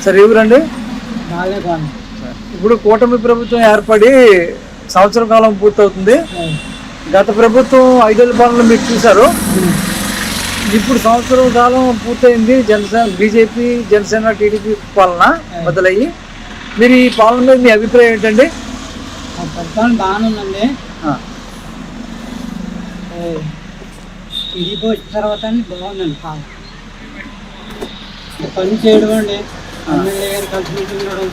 Sir ఎవరండి? ఇప్పుడు కూటమి ప్రభుత్వం ఏర్పడి సంవత్సర కాలం పూర్తవుతుంది. గత ప్రభుత్వం 5 ఏళ్ల పాలన మీరు చూశారు. ఇప్పుడు సంవత్సరం కాలం పూర్తయింది. జనసేన, బీజేపీ, జనసేన, టీడీపీ పాలన మొదలయ్యి మీరు ఈ పాలన మీద మీ అభిప్రాయం ఏంటండి? పరిపాలన బాగానే ఉందండి. టీడీపీ వచ్చిన తర్వాత బాగుందండి. పాలన పని చేయడం అండి, ఎమ్మెల్యే గారు కలిసి ఉండడం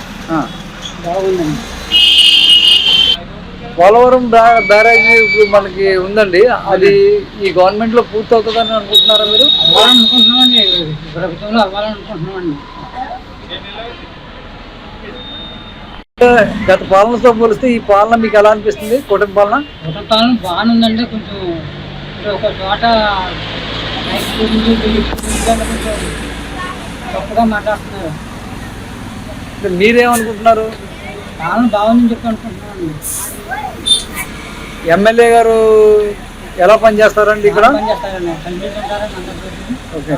బాగుందండి. పోలవరం బ్యారేజ్ ఇప్పుడు మనకి ఉందండి, అది ఈ గవర్నమెంట్ లో పూర్తి అవుతుందని అనుకుంటున్నారా మీరు? అవ్వాలనుకుంటున్నామండి, ప్రభుత్వంలో అవ్వాలనుకుంటున్నామండి. గత పాలనతో పోలిస్తే ఈ పాలన మీకు ఎలా అనిపిస్తుంది? కూటమి పాలన బాగానే ఉందండి. కొంచెం ఒక చోట కొంచెం తప్పుగా మాట్లాడుతున్నారు. మీరేమనుకుంటున్నారు? పాలన బాగుందని చెప్పి అనుకుంటున్నామండి. ఎమ్మెల్యే గారు ఎలా పనిచేస్తారండి ఇక్కడ? పనిచేస్తారండి, ఓకే.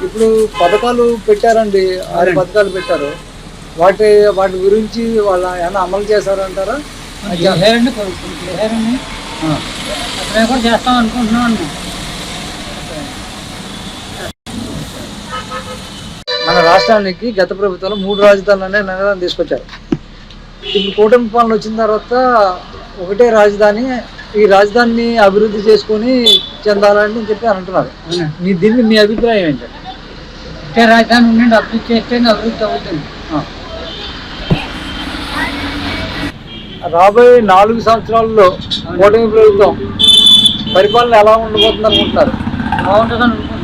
ఇప్పుడు పథకాలు పెట్టారండి, 6 పథకాలు పెట్టారు. వాటి గురించి వాళ్ళ ఏమైనా అమలు చేశారంటారా? చేశారండి, చేశారండి. అప్పుడే కూడా చేస్తాం అనుకుంటున్నామండి. మన రాష్ట్రానికి గత ప్రభుత్వంలో 3 రాజధానులు అనే నిర్ణయం తీసుకొచ్చారు. ఇప్పుడు కూటమి పాలన వచ్చిన తర్వాత ఒకటే రాజధాని, ఈ రాజధానిని అభివృద్ధి చేసుకొని చెందాలని చెప్పి అంటున్నారు. దీన్ని మీ అభిప్రాయం ఏంటంటే? ఒకటే రాజధాని ఉండండి, అభివృద్ధి చేస్తే అభివృద్ధి అవుతుంది. రాబోయే 4 సంవత్సరాల్లో కూటమి ప్రభుత్వం పరిపాలన ఎలా ఉండబోతుంది అనుకుంటున్నారు? బాగుంటుంది అనుకుంటున్నాను.